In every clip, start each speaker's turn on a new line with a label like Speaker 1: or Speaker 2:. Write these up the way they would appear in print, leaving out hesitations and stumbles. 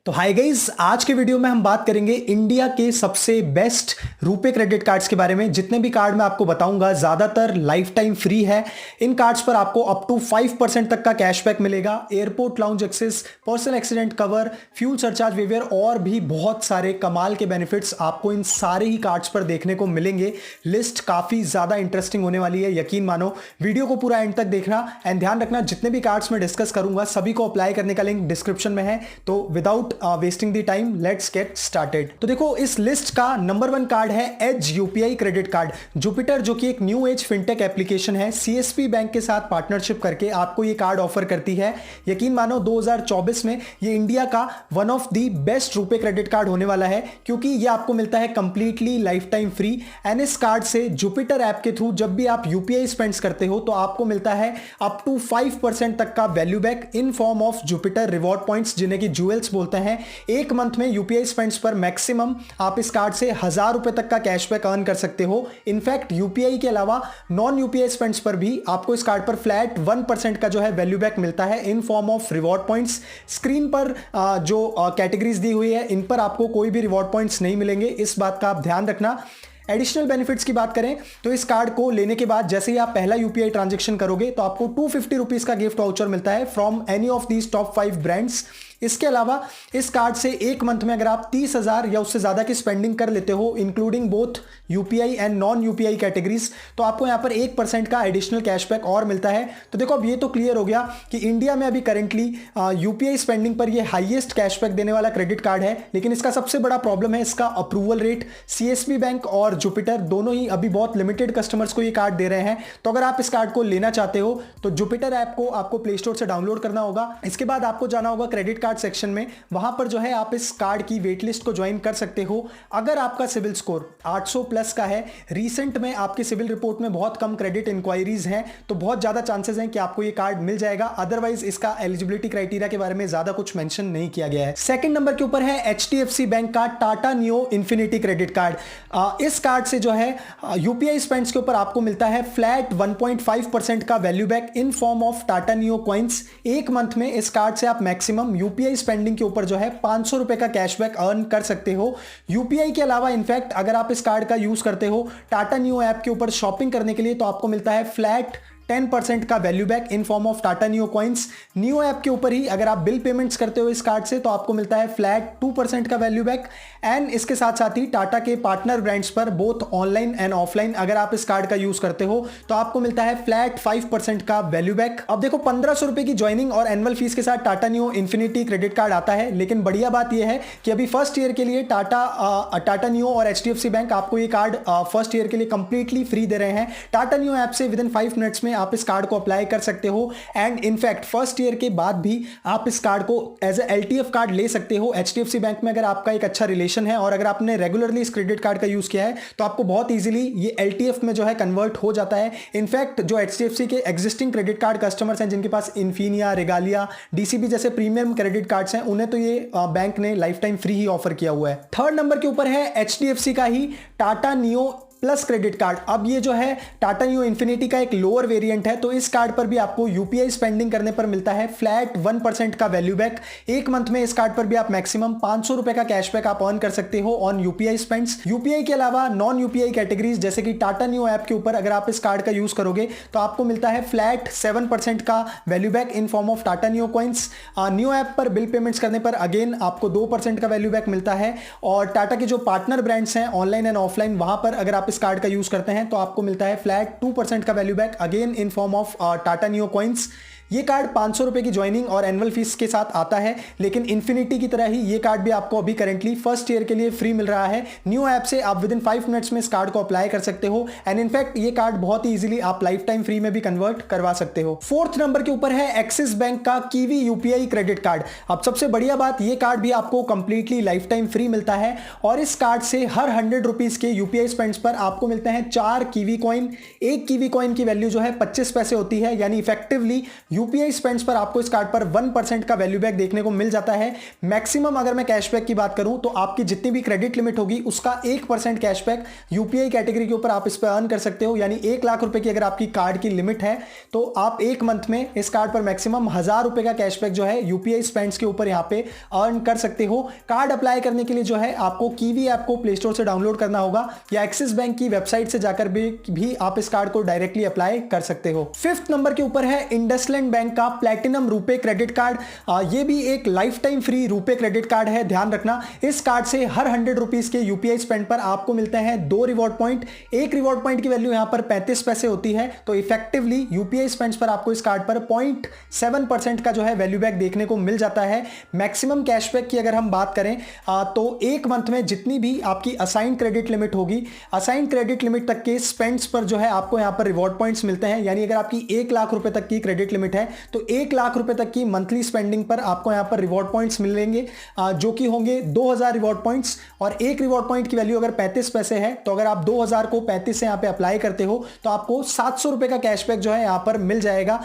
Speaker 1: तो hi guys, आज के वीडियो में हम बात करेंगे इंडिया के सबसे बेस्ट रुपे क्रेडिट कार्ड्स के बारे में। जितने भी कार्ड मैं आपको बताऊंगा ज्यादातर लाइफ टाइम फ्री है। इन कार्ड्स पर आपको अप टू 5% तक का कैशबैक मिलेगा। Airport lounge access, personal accident cover, fuel surcharge waiver और भी बहुत सारे कमाल के बेनिफिट्स आपको इन सारे ही कार्ड्स पर देखने को मिलेंगे। लिस्ट काफी ज्यादा इंटरेस्टिंग होने वाली है, यकीन मानो। वीडियो को पूरा एंड तक देखना एंड ध्यान रखना जितने भी कार्ड्स मैं डिस्कस करूंगा सभी को अप्लाई करने का लिंक डिस्क्रिप्शन में है। तो without wasting the time let's get started. तो देखो, इस लिस्ट का नंबर 1 कार्ड है as UPI credit card Jupiter, जो कि एक न्यू एज फिनटेक एप्लीकेशन है। सीएसपी बैंक के साथ पार्टनरशिप करके आपको ये कार्ड ऑफर करती है। यकीन मानो 2024 में ये इंडिया का one of the best RuPay credit card होने वाला है, क्योंकि ये आपको मिलता है completely life time free. And इस कार्ड से जुपिटर ऐप के थ्रू जब भी आप यूपीआई स्पेंड्स करते हो तो आपको मिलता है अप टू 5% तक का value back in form of Jupiter reward points, जिन्हें की ज्वेल्स बोलते हैं। एक मंथ में यूपीआई स्पेंड्स पर मैक्सिमम आप इस कार्ड से 1000 रुपए तक का कैशबैक अर्न कर सकते हो। इनफैक्ट यूपीआई के अलावा नॉन यूपीआई स्पेंड्स पर भी आपको इस कार्ड पर फ्लैट 1% का जो है वैल्यू बैक मिलता है in form of reward points. Screen पर जो कैटेगरीज दी हुई है इन पर आपको कोई भी रिवॉर्ड पॉइंट्स नहीं मिलेंगे, इस बात का आप ध्यान रखना। एडिशनल बेनिफिट्स की बात करें तो इस कार्ड को लेने के बाद जैसे ही आप पहला यूपीआई ट्रांजैक्शन करोगे तो आपको 250 रुपीज का गिफ्ट वाउचर मिलता है from any of these top 5 brands. इसके अलावा इस कार्ड से एक मंथ में अगर आप 30,000 या उससे ज्यादा की स्पेंडिंग कर लेते हो including both UPI and non UPI categories, तो आपको यहां पर 1% का एडिशनल कैशबैक और मिलता है। तो देखो, अब ये तो क्लियर हो गया कि इंडिया में अभी करेंटली यूपीआई स्पेंडिंग पर ये हाईएस्ट कैशबैक देने वाला क्रेडिट कार्ड है। लेकिन इसका सबसे बड़ा प्रॉब्लम है इसका अप्रूवल रेट। सीएसबी बैंक और जुपिटर दोनों ही अभी बहुत लिमिटेड कस्टमर्स को ये कार्ड दे रहे हैं। तो अगर आप इस कार्ड को लेना चाहते हो तो जुपिटर ऐप को आपको प्ले स्टोर से डाउनलोड करना होगा। इसके बाद आपको जाना होगा क्रेडिट कार्ड सेक्शन में, वहां पर जो है आप इस कार्ड की वेट लिस्ट को ज्वाइन कर सकते हो। अगर आपका सिविल स्कोर 800 प्लस का है, रिसेंट में आपके सिविल रिपोर्ट में बहुत कम क्रेडिट इंक्वायरीज हैं, तो बहुत ज्यादा चांसेस हैं कि आपको ये कार्ड मिल जाएगा। अदरवाइज इसका एलिजिबिलिटी क्राइटेरिया के बारे में ज्यादा कुछ मेंशन नहीं किया गया है। सेकंड नंबर के ऊपर है एचडीएफसी बैंक का Tata neo infinity credit card. इस कार्ड से जो है यूपीआई स्पेंड्स के ऊपर आपको मिलता है फ्लैट 1.5% का value back in form of Tata neo coins. एक मंथ में इस कार्ड से आप मैक्सिमम यूपीआई स्पेंडिंग के ऊपर जो है 500 रुपए का कैशबैक अर्न कर सकते हो। यूपीआई के अलावा इनफैक्ट अगर आप इस कार्ड का यूज करते हो टाटा नियो ऐप के ऊपर शॉपिंग करने के लिए तो आपको मिलता है फ्लैट 10% का value back in form of Tata neo coins. Neo app के ऊपर ही अगर आप बिल पेमेंट्स करते हो इस कार्ड से तो आपको मिलता है फ्लैट 2% का वैल्यू बैक। एंड इसके साथ साथ ही टाटा के पार्टनर ब्रांड्स पर बोथ ऑनलाइन एंड ऑफलाइन अगर आप इस कार्ड का यूज करते हो तो आपको मिलता है फ्लैट 5% का वैल्यू बैक। अब देखो, 1500 रुपए की ज्वाइनिंग और एनुअल फीस के साथ Tata neo infinity credit card आता है। लेकिन बढ़िया बात यह है कि अभी फर्स्ट ईयर के लिए टाटा नियो और एचडीएफसी बैंक आपको ये कार्ड फर्स्ट ईयर के लिए कंप्लीटली फ्री दे रहे हैं। टाटा नियो ऐप से विदिन 5 मिनट्स में आप इस कार्ड को अप्लाई कर सकते हो। एंड इनफैक्ट फर्स्ट ईयर के बाद भी आप इस कार्ड को एज ए एलटीएफ कार्ड ले सकते हो। एचडीएफसी बैंक में अगर आपका एक अच्छा रिलेशन है और अगर आपने रेगुलरली इस क्रेडिट कार्ड का यूज किया है तो आपको बहुत इजीली ये एलटीएफ में जो है कन्वर्ट हो जाता है। इनफैक्ट जो एचडीएफसी के एग्जिस्टिंग क्रेडिट कार्ड कस्टमर्स हैं जिनके पास इन्फिनिया, रेगालिया, डीसीबी जैसे प्रीमियम क्रेडिट कार्ड्स हैं, उन्हें तो ये बैंक ने लाइफ टाइम फ्री ही ऑफर किया हुआ है। थर्ड नंबर के ऊपर है एचडीएफसी का ही Tata Neo plus credit card. अब ये जो है टाटा नियो इन्फिनिटी का एक लोअर वेरिएंट है, तो इस कार्ड पर भी आपको यूपीआई स्पेंडिंग करने पर मिलता है फ्लैट 1% का वैल्यू बैक। एक मंथ में इस कार्ड पर भी आप मैक्सिमम 500 रुपए का कैशबैक आप अर्न कर सकते हो ऑन यूपीआई स्पेंड्स। यूपीआई के अलावा नॉन यूपीआई कैटेगरीज जैसे कि टाटा नियो ऐप के ऊपर अगर आप इस कार्ड का यूज करोगे तो आपको मिलता है फ्लैट 7% का value back in form of Tata neo coins. Neo app पर बिल पेमेंट्स करने पर अगेन आपको 2% का वैल्यू बैक मिलता है। और टाटा के जो पार्टनर ब्रांड्स हैं ऑनलाइन एंड ऑफलाइन, वहां पर अगर आप इस कार्ड का यूज करते हैं तो आपको मिलता है फ्लैट 2% का value back again in form of Tata neo coins. ये कार्ड 500 रुपए की ज्वाइनिंग और एनुअल फीस के साथ आता है। लेकिन इन्फिनिटी की तरह ही ये कार्ड भी आपको अभी करेंटली फर्स्ट ईयर के लिए फ्री मिल रहा है। न्यू ऐप से आप विदिन 5 मिनट्स में इस कार्ड को अप्लाई कर सकते हो। एंड इनफैक्ट ये कार्ड बहुत ही इजीली आप लाइफ टाइम फ्री में भी कन्वर्ट करवा सकते हो। फोर्थ नंबर के ऊपर है एक्सिस बैंक का कीवी यूपीआई क्रेडिट कार्ड। अब सबसे बढ़िया बात, ये कार्ड भी आपको कंप्लीटली लाइफ टाइम फ्री मिलता है और इस कार्ड से हर 100 रुपीज के यूपीआई स्पेंड्स पर आपको मिलते हैं 4 कीवी कॉइन। एक कीवी कॉइन की वैल्यू जो है 25 पैसे होती है, यानी इफेक्टिवली यूपीआई स्पेंड्स पर आपको इस कार्ड पर 1% का वैल्यू बैक देखने को मिल जाता है। मैक्सिमम अगर मैं कैशबैक की बात करूं तो आपकी जितनी भी क्रेडिट लिमिट होगी उसका 1% कैशबैक यूपीआई कैटेगरी के ऊपर आप इस पर अर्न कर सकते हो। यानी 1 लाख रुपए की अगर आपकी कार्ड की लिमिट है तो आप एक मंथ में इस कार्ड पर मैक्सिमम 1000 रुपए का कैशबैक जो है यूपीआई स्पेंड्स के ऊपर यहां पे अर्न कर सकते हो। कार्ड अप्लाई करने के लिए जो है आपको कीवी ऐप को प्ले स्टोर से डाउनलोड करना होगा या एक्सिस बैंक की वेबसाइट से जाकर भी आप इस कार्ड को डायरेक्टली अप्लाई कर सकते हो। 5th नंबर के ऊपर है इंडसलैंड बैंक का प्लैटिनम रुपे क्रेडिट कार्ड। ये भी एक life time free RuPay credit card है। ध्यान रखना इस कार्ड से हर 100 रुपीज के यूपीआई स्पेंड पर आपको मिलते हैं 2 रिवॉर्ड पॉइंट। एक रिवॉर्ड पॉइंट की वैल्यू यहां पर 35 पैसे होती है, तो इफेक्टिवली यूपीआई स्पेंड्स पर आपको इस कार्ड पर 0.7% का जो है वैल्यू बैक देखने को मिल जाता है। मैक्सिमम कैशबैक की अगर हम बात करें तो एक मंथ में जितनी भी आपकी असाइंड क्रेडिट लिमिट होगी, असाइंड क्रेडिट लिमिट तक के स्पेंड्स पर जो है आपको यहां पर रिवॉर्ड पॉइंट्स मिलते हैं। यानी अगर आपकी 1 लाख रुपए तक की क्रेडिट लिमिट है तो 1 लाख रुपए तक की मंथली स्पेंडिंग पर आपको यहां पर रिवॉर्ड पॉइंट्स मिलेंगे, जो कि होंगे 2000 रिवॉर्ड पॉइंट्स। और एक रिवॉर्ड पॉइंट की वैल्यू अगर 35 पैसे है तो अगर आप 2000 को 35 से यहां पे अप्लाई करते हो तो आपको 700 रुपए का कैशबैक जो है यहां पर मिल जाएगा।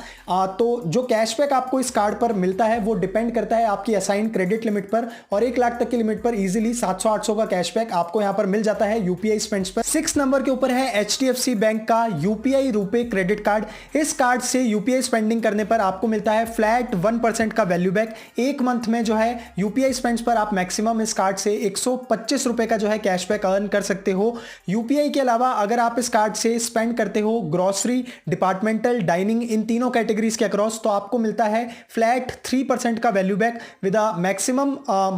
Speaker 1: तो जो कैशबैक आपको इस कार्ड पर मिलता है वो डिपेंड करता है आपकी असाइंड क्रेडिट लिमिट पर, और 1 लाख तक की लिमिट पर इजीली 700-800 का कैशबैक आपको यहां पर मिल जाता है यूपीआई स्पेंड्स पर। 6 नंबर के ऊपर है एचडीएफसी बैंक का यूपीआई रुपे क्रेडिट कार्ड। इस कार्ड से यूपीआई स्पेंडिंग करने पर आपको मिलता है फ्लैट 1% का वैल्यू बैक। एक मंथ में जो है यूपीआई स्पेंड्स पर आप मैक्सिमम इस कार्ड से 125 रुपए का जो है कैशबैक अर्न कर सकते हो। यूपीआई के अलावा अगर आप इस कार्ड से स्पेंड करते हो ग्रोसरी, डिपार्टमेंटल, डाइनिंग, इन तीनों कैटेगरीज के अक्रॉस, तो आपको मिलता है फ्लैट 3% का value back with a maximum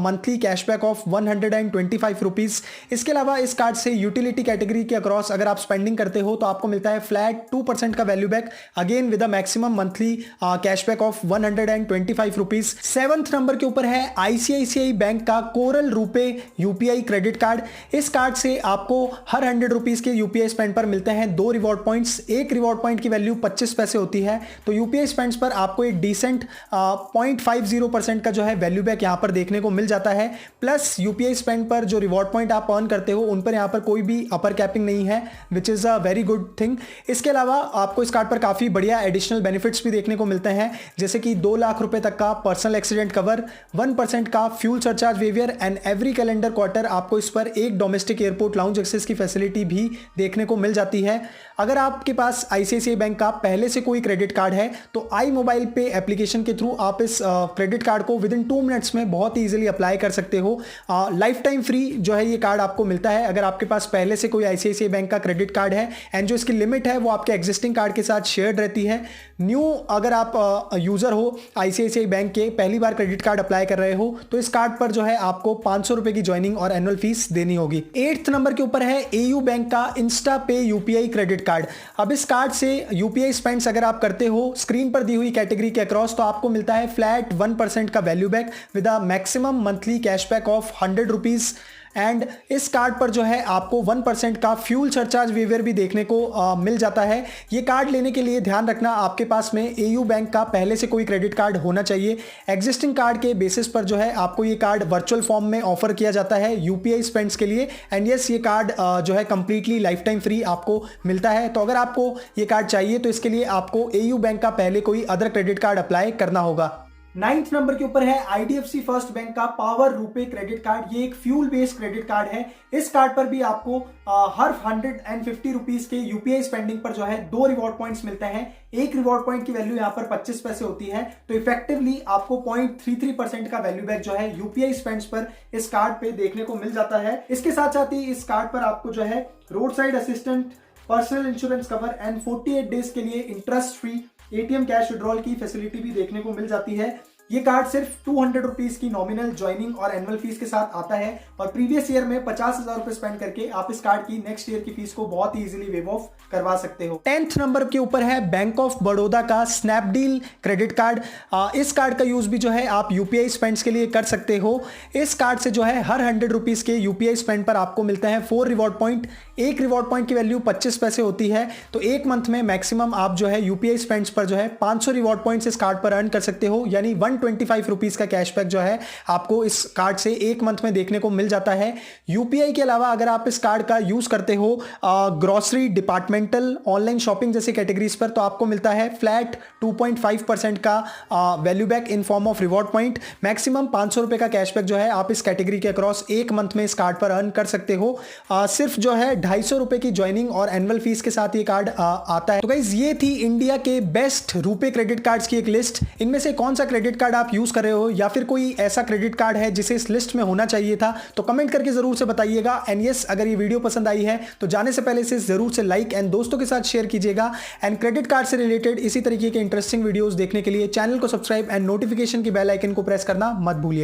Speaker 1: monthly cashback of 125 rupees. इसके अलावा इस कार्ड से यूटिलिटी कैटेगरी के अक्रॉस अगर आप स्पेंडिंग करते हो तो आपको मिलता है फ्लैट 2% का value back, again with a maximum monthly cashback of 125 rupees. 7th number के ऊपर है आईसीआईसीआई बैंक का coral RuPay UPI credit card. इस कार्ड से आपको हर 100 रुपीज के यूपीआई स्पेंड पर मिलते हैं 2 रिवॉर्ड पॉइंट्स। एक रिवॉर्ड पॉइंट की वैल्यू 25 पैसे होती है, तो यूपीआई स्पेंड्स पर आपको एक डिसेंट 0.50% का जो है वैल्यू बैक यहां पर देखने को मिल जाता है। प्लस यूपीआई स्पेंड पर जो रिवॉर्ड पॉइंट आप अर्न करते हो उन पर यहां पर कोई भी अपर कैपिंग नहीं है, which is a very good thing. इसके अलावा आपको इस कार्ड पर काफी बढ़िया एडिशनल बेनिफिट्स भी देखने को मिलते हैं, जैसे कि 2 लाख रुपए तक का पर्सनल एक्सीडेंट कवर, 1% का fuel surcharge waiver and every calendar quarter आपको इस पर एक डोमेस्टिक एयरपोर्ट लाउंज एक्सेस की फैसिलिटी भी देखने को मिल जाती है। अगर आपके पास आईसीआईसीआई बैंक का पहले से कोई क्रेडिट कार्ड है तो आई मोबाइल पे एप्लीकेशन के थ्रू आप इस क्रेडिट कार्ड को विद इन 2 मिनट्स में बहुत ही इजीली अप्लाई कर सकते हो। लाइफ टाइम फ्री जो है ये कार्ड आपको मिलता है अगर आपके पास पहले से कोई आईसीआईसीआई बैंक का क्रेडिट कार्ड है, एंड जो इसकी लिमिट है वो आपके एग्जिस्टिंग कार्ड के साथ शेयर्ड रहती है। न्यू अगर आप यूजर हो आईसीआईसीआई बैंक के, पहली बार क्रेडिट कार्ड अप्लाई कर रहे हो, तो इस कार्ड पर जो है आपको 500 रुपए की ज्वाइनिंग और एनुअल फीस देनी होगी। 8th नंबर के ऊपर है एयू बैंक का इंस्टा पे यूपीआई क्रेडिट कार्ड। अब इस कार्ड से यूपीआई स्पेंड्स अगर आप करते हो स्क्रीन पर दी हुई कैटेगरी के अक्रॉस, तो आपको मिलता है फ्लैट 1% का value back with a maximum monthly cashback of 100 rupees. And इस कार्ड पर जो है आपको 1% का फ्यूल सरचार्ज वेवियर भी देखने को मिल जाता है। ये कार्ड लेने के लिए ध्यान रखना आपके पास में एयू बैंक का पहले से कोई क्रेडिट कार्ड होना चाहिए। एग्जिस्टिंग कार्ड के बेसिस पर जो है आपको ये कार्ड वर्चुअल फॉर्म में ऑफर किया जाता है यूपीआई स्पेंड्स के लिए, एंड यस ये कार्ड जो है कंप्लीटली लाइफ टाइम फ्री आपको मिलता है। तो अगर आपको ये कार्ड चाहिए तो इसके लिए आपको एयू बैंक का पहले कोई अदर क्रेडिट कार्ड अप्लाई करना होगा। 9th नंबर के ऊपर है आईडीएफसी फर्स्ट बैंक का पावर रुपे क्रेडिट कार्ड। ये एक फ्यूल बेस्ड क्रेडिट कार्ड है। इस कार्ड पर भी आपको हर 150 रुपीज के यूपीआई स्पेंडिंग पर जो है 2 रिवॉर्ड पॉइंट्स मिलते हैं। एक रिवॉर्ड पॉइंट की वैल्यू यहां पर 25 पैसे होती है, तो इफेक्टिवली आपको 0.33% का वैल्यू बैक जो है यूपीआई स्पेंड्स पर इस कार्ड पे देखने को मिल जाता है। इसके साथ साथ ही इस कार्ड पर आपको जो है road side assistant, personal insurance cover and 48 days के लिए interest free ATM cash withdrawal की फैसिलिटी भी देखने को मिल जाती है। ये कार्ड सिर्फ 200 रुपीज की नॉमिनल ज्वाइनिंग और एनुअल फीस के साथ आता है, और प्रीवियस ईयर में 50,000 रुपए स्पेंड करके आप इस कार्ड की नेक्स्ट ईयर की फीस को बहुत ही इजीली वेव ऑफ करवा सकते हो। 10th नंबर के ऊपर है बैंक ऑफ बड़ौदा का स्नैपडील क्रेडिट कार्ड। इस कार्ड का यूज भी जो है आप यूपीआई स्पेंड्स के लिए कर सकते हो। इस कार्ड से जो है हर 100 रुपीज के यूपीआई स्पेंड पर आपको मिलता है 4 रिवॉर्ड पॉइंट। एक रिवॉर्ड पॉइंट की वैल्यू 25 पैसे होती है, तो एक मंथ में मैक्सिमम आप जो है यूपीआई स्पेंड्स पर जो है 500 रिवॉर्ड पॉइंट्स इस कार्ड पर अर्न कर सकते हो, यानी 1 ₹125 का कैशबैक जो है आपको इस कार्ड से एक मंथ में देखने को मिल जाता है। यूपीआई के अलावा अगर आप इस कार्ड का यूज करते हो ग्रोसरी, डिपार्टमेंटल, ऑनलाइन शॉपिंग जैसी कैटेगरीज पर, तो आपको मिलता है फ्लैट 2.5% का value back in form of reward point. Maximum ₹500 का कैशबैक जो है आप इस कैटेगरी के अक्रॉस एक मंथ में इस कार्ड पर अर्न कर सकते हो। सिर्फ जो है ₹250 की ज्वाइनिंग और एनुअल फीस के साथ ये कार्ड आता है। तो गाइस ये थी इंडिया के बेस्ट रुपे क्रेडिट कार्ड्स की एक लिस्ट। इनमें से कौन सा क्रेडिट कार्ड आप यूज कर रहे हो या फिर कोई ऐसा क्रेडिट कार्ड है जिसे इस लिस्ट में होना चाहिए था, तो कमेंट करके जरूर से बताइएगा। एंड यस, अगर ये वीडियो पसंद आई है तो जाने से पहले इसे जरूर से लाइक एंड दोस्तों के साथ शेयर कीजिएगा। एंड क्रेडिट कार्ड से रिलेटेड इसी तरीके के इंटरेस्टिंग वीडियोस देखने के लिए चैनल को सब्सक्राइब एंड नोटिफिकेशन की बेल आइकन को प्रेस करना मत भूलिएगा।